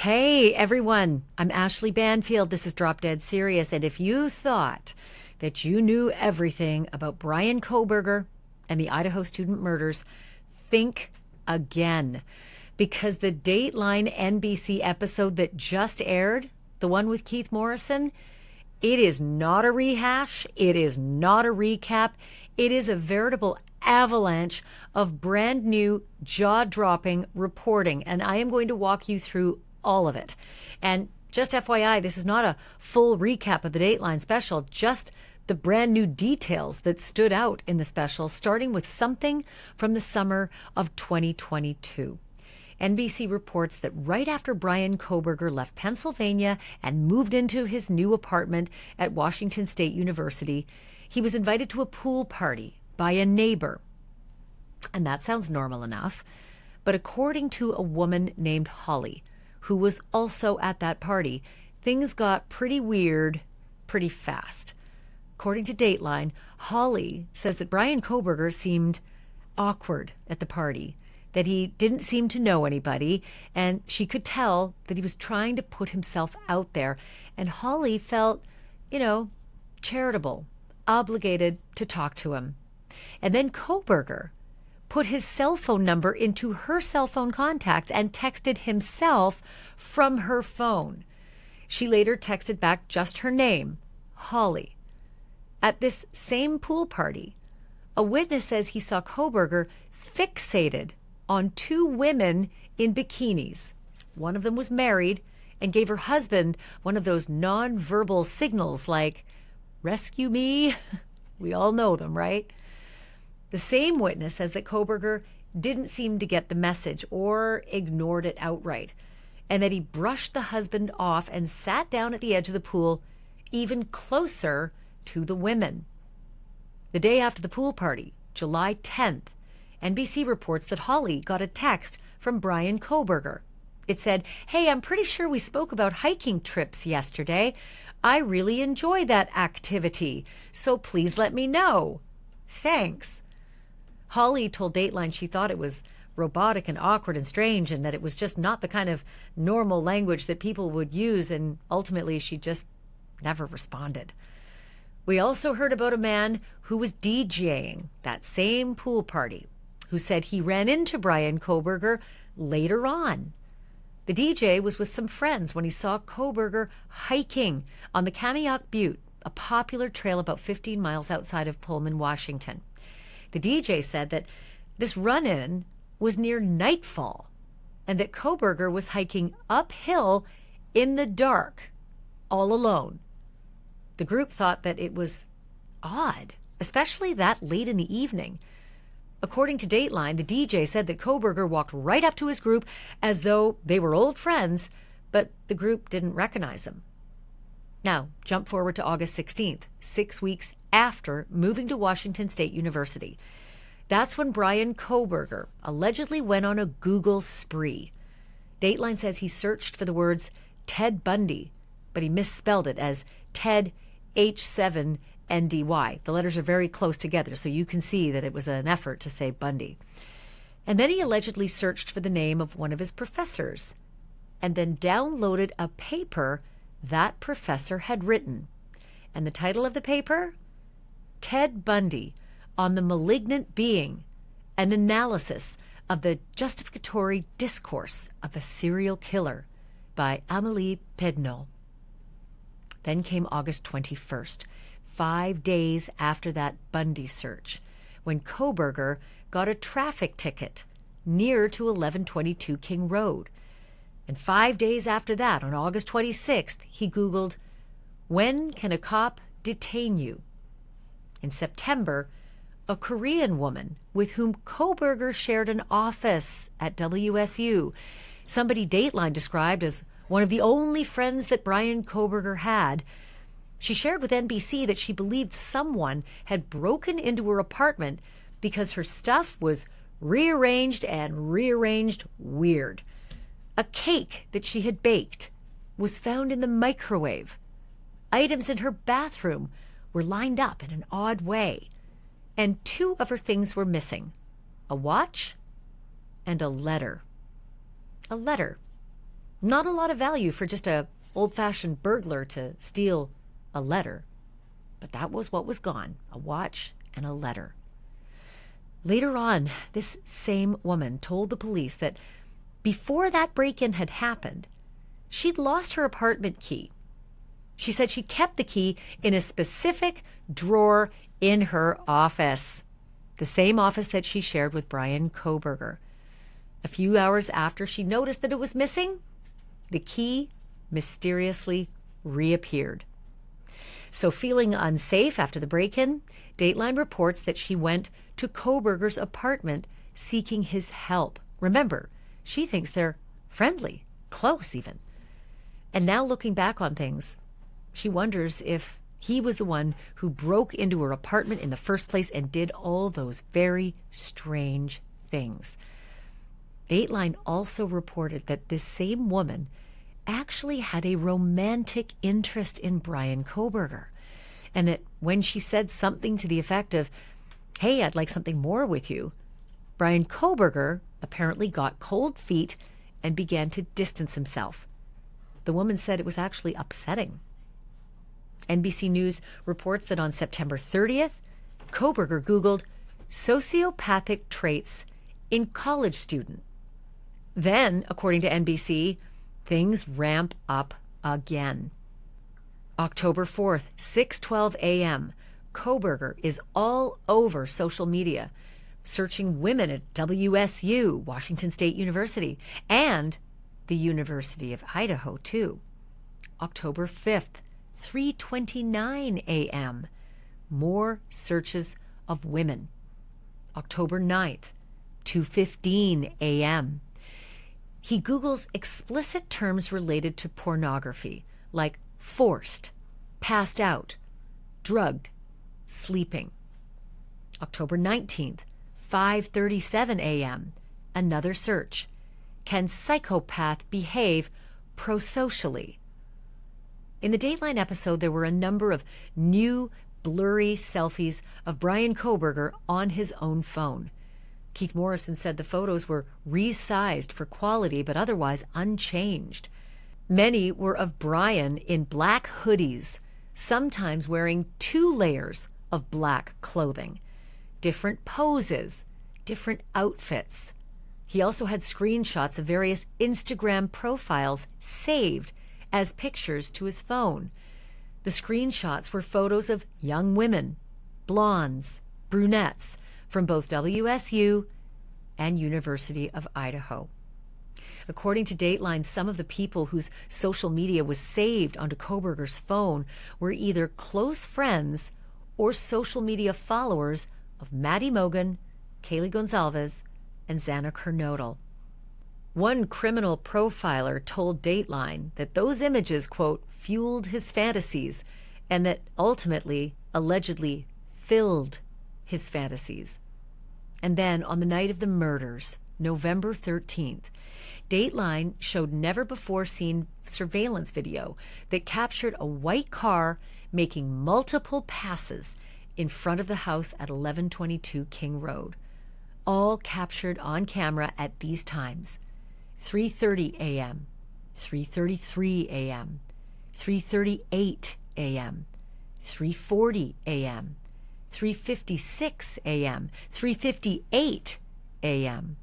Hey everyone, I'm Ashleigh Banfield. This is Drop Dead Serious. And if you thought that you knew everything about Bryan Kohberger and the Idaho student murders, think again. Because the Dateline NBC episode that just aired, the one with Keith Morrison, it is not a rehash. It is not a recap. It is a veritable avalanche of brand new, jaw-dropping reporting. And I am going to walk you through all of it. And just FYI, this is not a full recap of the Dateline special, just the brand new details that stood out in the special, starting with something from the summer of 2022. NBC reports that right after Bryan Kohberger left Pennsylvania and moved into his new apartment at Washington State University, he was invited to a pool party by a neighbor. And that sounds normal enough. But according to a woman named Holly, who was also at that party, things got pretty weird pretty fast. According to Dateline, Holly says that Bryan Kohberger seemed awkward at the party, that he didn't seem to know anybody, and she could tell that he was trying to put himself out there. And Holly felt, charitable, obligated to talk to him. And then Kohberger put his cell phone number into her cell phone contacts and texted himself from her phone. She later texted back just her name, Holly. At this same pool party, a witness says he saw Kohberger fixated on two women in bikinis. One of them was married and gave her husband one of those nonverbal signals like, "Rescue me." We all know them, right? The same witness says that Kohberger didn't seem to get the message or ignored it outright, and that he brushed the husband off and sat down at the edge of the pool, even closer to the women. The day after the pool party, July 10th, NBC reports that Holly got a text from Bryan Kohberger. It said, "Hey, I'm pretty sure we spoke about hiking trips yesterday. I really enjoy that activity, so please let me know. Thanks." Holly told Dateline she thought it was robotic and awkward and strange, and that it was just not the kind of normal language that people would use, and ultimately she just never responded. We also heard about a man who was DJing that same pool party, who said he ran into Bryan Kohberger later on. The DJ was with some friends when he saw Kohberger hiking on the Kamiok Butte, a popular trail about 15 miles outside of Pullman, Washington. The DJ said that this run-in was near nightfall and that Kohberger was hiking uphill in the dark, all alone. The group thought that it was odd, especially that late in the evening. According to Dateline, the DJ said that Kohberger walked right up to his group as though they were old friends, but the group didn't recognize him. Now, jump forward to August 16th, 6 weeks after moving to Washington State University. That's when Bryan Kohberger allegedly went on a Google spree. Dateline says he searched for the words Ted Bundy, but he misspelled it as Ted H7NDY. The letters are very close together, so you can see that it was an effort to say Bundy. And then he allegedly searched for the name of one of his professors, and then downloaded a paper that professor had written. And the title of the paper? Ted Bundy on the Malignant Being, an analysis of the justificatory discourse of a serial killer by Amélie Pedneau. Then came August 21st, 5 days after that Bundy search, when Kohberger got a traffic ticket near to 1122 King Road. And 5 days after that, on August 26th, he Googled, "When can a cop detain you?" In September, a Korean woman with whom Kohberger shared an office at WSU, somebody Dateline described as one of the only friends that Bryan Kohberger had, she shared with NBC that she believed someone had broken into her apartment because her stuff was rearranged and rearranged weird. A cake that she had baked was found in the microwave. Items in her bathroom were lined up in an odd way. And 2 of her things were missing, a watch and a letter. A letter. Not a lot of value for just a old-fashioned burglar to steal a letter. But that was what was gone, a watch and a letter. Later on, this same woman told the police that before that break-in had happened, she'd lost her apartment key. She said she kept the key in a specific drawer in her office, the same office that she shared with Bryan Kohberger. A few hours after she noticed that it was missing, the key mysteriously reappeared. So feeling unsafe after the break-in, Dateline reports that she went to Kohberger's apartment seeking his help. Remember, she thinks they're friendly, close even. And now looking back on things, she wonders if he was the one who broke into her apartment in the first place and did all those very strange things. Dateline also reported that this same woman actually had a romantic interest in Bryan Kohberger, and that when she said something to the effect of, "Hey, I'd like something more with you," Bryan Kohberger apparently got cold feet and began to distance himself. The woman said it was actually upsetting. NBC News reports that on September 30th, Kohberger Googled sociopathic traits in college student. Then, according to NBC, things ramp up again. October 4th, 6:12 a.m., Kohberger is all over social media, searching women at WSU, Washington State University, and the University of Idaho, too. October 5th, 3:29 a.m., more searches of women. October 9th, 2:15 a.m., he Googles explicit terms related to pornography, like forced, passed out, drugged, sleeping. October 19th, 5:37 a.m., another search. Can psychopath behave prosocially? In the Dateline episode, there were a number of new, blurry selfies of Bryan Kohberger on his own phone. Keith Morrison said the photos were resized for quality, but otherwise unchanged. Many were of Bryan in black hoodies, sometimes wearing 2 layers of black clothing, different poses, different outfits. He also had screenshots of various Instagram profiles saved as pictures to his phone. The screenshots were photos of young women, blondes, brunettes, from both WSU and University of Idaho. According to Dateline, some of the people whose social media was saved onto Kohberger's phone were either close friends or social media followers of Maddie Mogan, Kaylee Gonzalez, and Xana Kernodle. One criminal profiler told Dateline that those images, quote, fueled his fantasies, and that ultimately, allegedly, filled his fantasies. And then on the night of the murders, November 13th, Dateline showed never-before-seen surveillance video that captured a white car making multiple passes in front of the house at 1122 King Road, all captured on camera at these times: 3:30 a.m., 3:33 a.m., 3:38 a.m., 3:40 a.m., 3:56 a.m., 3:58 a.m.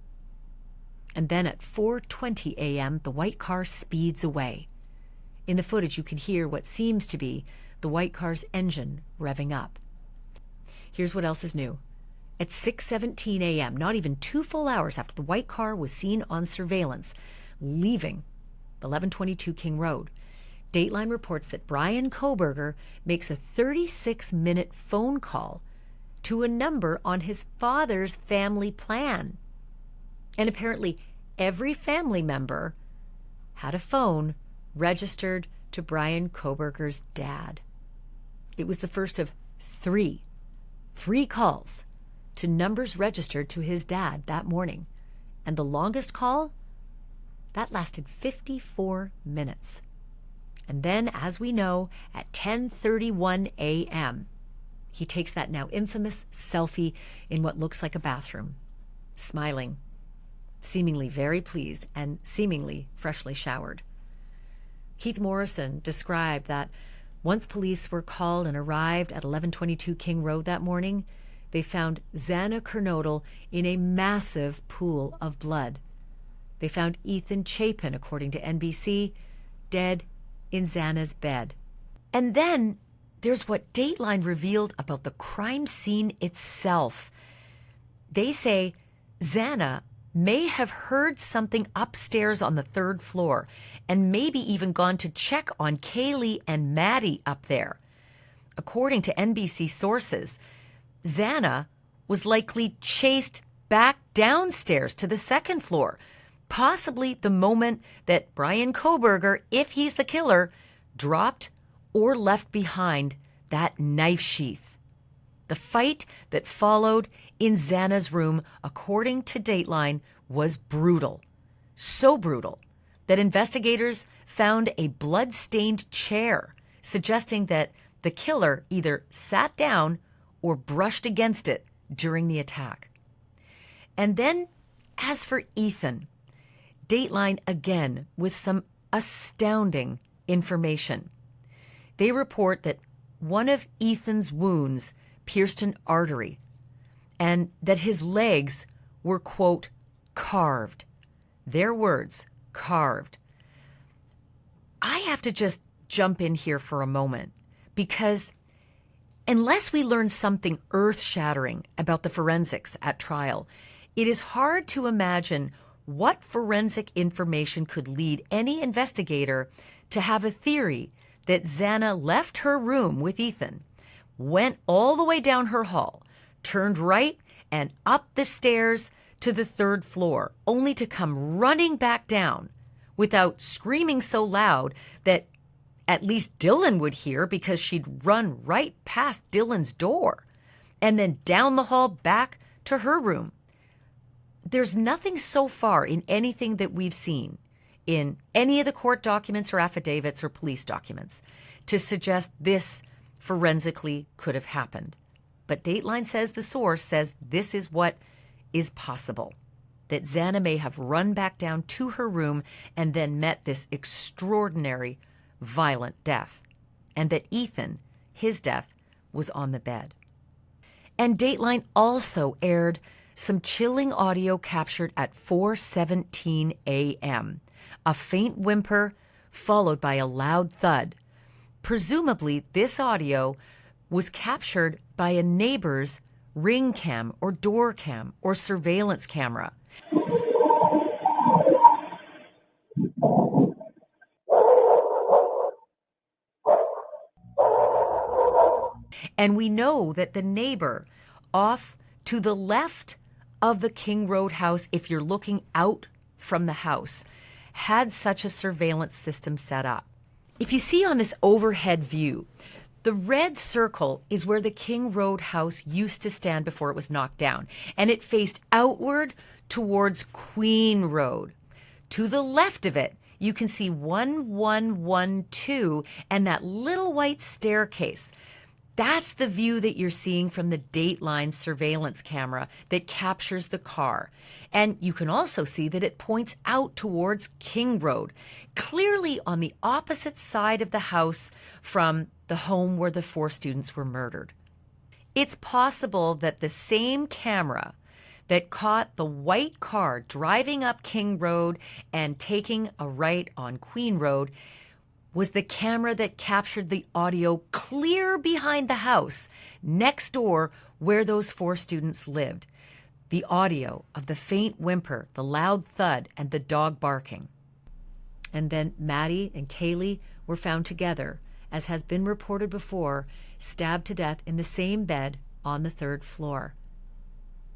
And then at 4:20 a.m., the white car speeds away. In the footage, you can hear what seems to be the white car's engine revving up. Here's what else is new. At 6:17 a.m., not even 2 full hours after the white car was seen on surveillance, leaving 1122 King Road, Dateline reports that Bryan Kohberger makes a 36-minute phone call to a number on his father's family plan. And apparently every family member had a phone registered to Bryan Kohberger's dad. It was the first of three calls to numbers registered to his dad that morning. And the longest call, that lasted 54 minutes. And then, as we know, at 10:31 a.m., he takes that now infamous selfie in what looks like a bathroom, smiling, seemingly very pleased and seemingly freshly showered. Keith Morrison described that once police were called and arrived at 1122 King Road that morning, they found Xana Kernodle in a massive pool of blood. They found Ethan Chapin, according to NBC, dead in Xana's bed. And then there's what Dateline revealed about the crime scene itself. They say Xana may have heard something upstairs on the third floor and maybe even gone to check on Kaylee and Maddie up there. According to NBC sources, Xana was likely chased back downstairs to the second floor, possibly the moment that Bryan Kohberger, if he's the killer, dropped or left behind that knife sheath. The fight that followed in Xana's room, according to Dateline, was brutal. So brutal that investigators found a blood-stained chair, suggesting that the killer either sat down or brushed against it during the attack. And then, as for Ethan, Dateline again with some astounding information. They report that one of Ethan's wounds pierced an artery and that his legs were, quote, carved. Their words, carved. I have to just jump in here for a moment because unless we learn something earth-shattering about the forensics at trial, it is hard to imagine what forensic information could lead any investigator to have a theory that Xana left her room with Ethan, went all the way down her hall, turned right and up the stairs to the third floor, only to come running back down without screaming so loud that at least Dylan would hear because she'd run right past Dylan's door and then down the hall back to her room. There's nothing so far in anything that we've seen in any of the court documents or affidavits or police documents to suggest this forensically could have happened. But Dateline says the source says this is what is possible, that Xana may have run back down to her room and then met this extraordinary, violent death, and that Ethan, his death, was on the bed. And Dateline also aired some chilling audio captured at 4:17 a.m., a faint whimper followed by a loud thud. Presumably, this audio was captured by a neighbor's ring cam or door cam or surveillance camera. And we know that the neighbor off to the left of the King Road house, if you're looking out from the house, had such a surveillance system set up. If you see on this overhead view, the red circle is where the King Road house used to stand before it was knocked down, and it faced outward towards Queen Road. To the left of it, you can see 1112 and that little white staircase. That's the view that you're seeing from the Dateline surveillance camera that captures the car. And you can also see that it points out towards King Road, clearly on the opposite side of the house from the home where the 4 students were murdered. It's possible that the same camera that caught the white car driving up King Road and taking a right on Queen Road was the camera that captured the audio clear behind the house next door where those 4 students lived. The audio of the faint whimper, the loud thud, and the dog barking. And then Maddie and Kaylee were found together, as has been reported before, stabbed to death in the same bed on the 3rd floor.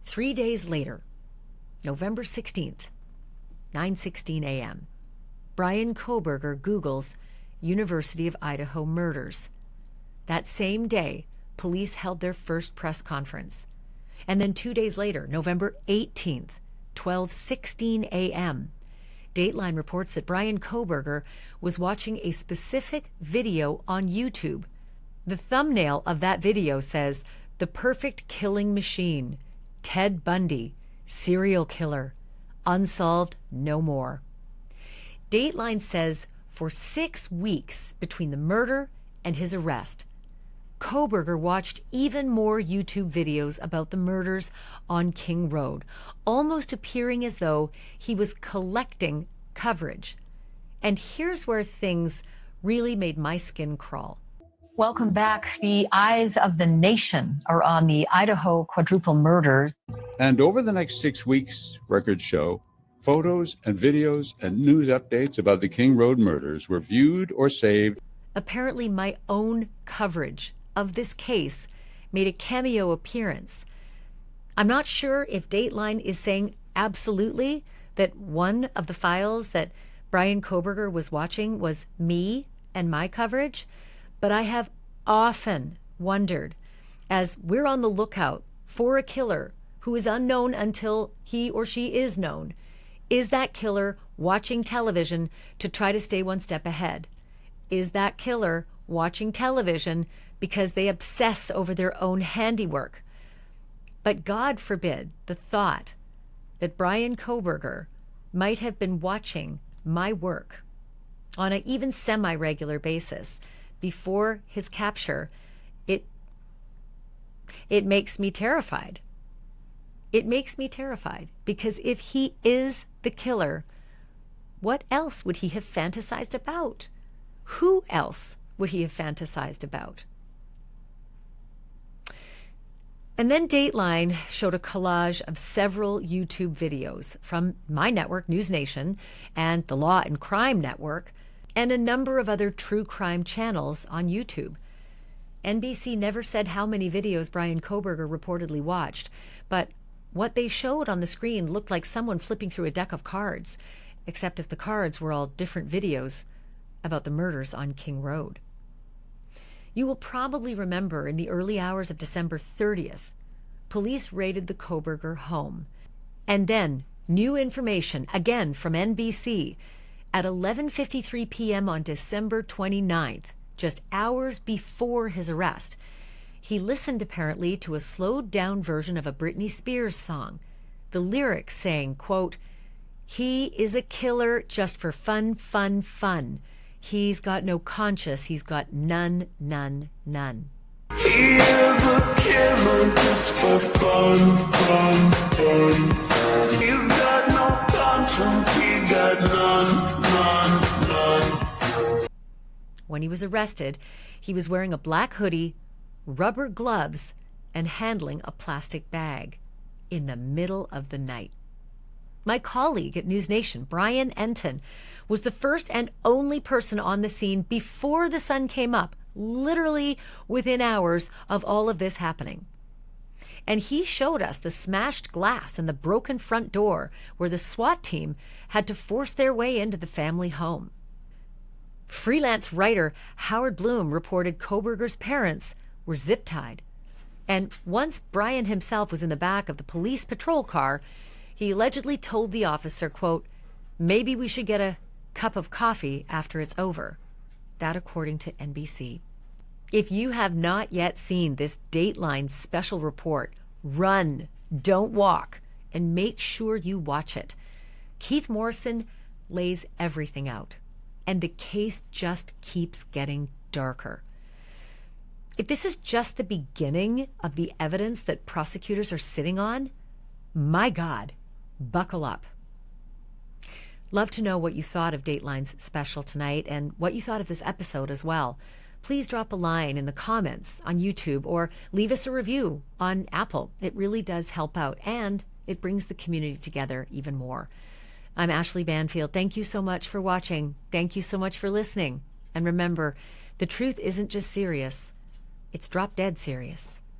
3 days later, November 16th, 9:16 a.m., Bryan Kohberger Googles University of Idaho murders. That same day, police held their first press conference. And then 2 days later, November 18th, 12:16 a.m., Dateline reports that Bryan Kohberger was watching a specific video on YouTube. The thumbnail of that video says, "The Perfect Killing Machine, Ted Bundy, Serial Killer, Unsolved No More." Dateline says For 6 weeks between the murder and his arrest, Kohberger watched even more YouTube videos about the murders on King Road, almost appearing as though he was collecting coverage. And here's where things really made my skin crawl. Welcome back. The eyes of the nation are on the Idaho quadruple murders. And over the next 6 weeks, records show, photos and videos and news updates about the King Road murders were viewed or saved. Apparently, my own coverage of this case made a cameo appearance. I'm not sure if Dateline is saying absolutely that one of the files that Bryan Kohberger was watching was me and my coverage, but I have often wondered, as we're on the lookout for a killer who is unknown until he or she is known, is that killer watching television to try to stay one step ahead? Is that killer watching television because they obsess over their own handiwork? But God forbid the thought that Bryan Kohberger might have been watching my work on an even semi-regular basis before his capture. It makes me terrified. It makes me terrified because if he is the killer, what else would he have fantasized about? Who else would he have fantasized about? And then Dateline showed a collage of several YouTube videos from my network, News Nation, and the Law and Crime Network, and a number of other true crime channels on YouTube. NBC never said how many videos Bryan Kohberger reportedly watched, but what they showed on the screen looked like someone flipping through a deck of cards, except if the cards were all different videos about the murders on King Road. You will probably remember in the early hours of December 30th, police raided the Kohberger home. And then new information, again from NBC, at 11:53 p.m. on December 29th, just hours before his arrest, he listened apparently to a slowed down version of a Britney Spears song. The lyrics saying, quote, "He is a killer just for fun, fun, fun. He's got no conscience. He's got none, none, none." He is a killer just for fun, fun, fun. He's got no conscience. He got none, none, none. When he was arrested, he was wearing a black hoodie, rubber gloves, and handling a plastic bag in the middle of the night. My colleague at News Nation, Bryan Enton, was the first and only person on the scene before the sun came up, literally within hours of all of this happening. And he showed us the smashed glass and the broken front door where the SWAT team had to force their way into the family home. Freelance writer Howard Bloom reported Kohberger's parents were zip-tied. And once Bryan himself was in the back of the police patrol car, he allegedly told the officer, quote, "Maybe we should get a cup of coffee after it's over." That according to NBC. If you have not yet seen this Dateline special report, run, don't walk, and make sure you watch it. Keith Morrison lays everything out, and the case just keeps getting darker. If this is just the beginning of the evidence that prosecutors are sitting on, my God, buckle up. Love to know what you thought of Dateline's special tonight and what you thought of this episode as well. Please drop a line in the comments on YouTube or leave us a review on Apple. It really does help out and it brings the community together even more. I'm Ashleigh Banfield. Thank you so much for watching. Thank you so much for listening. And remember, the truth isn't just serious. It's drop dead serious.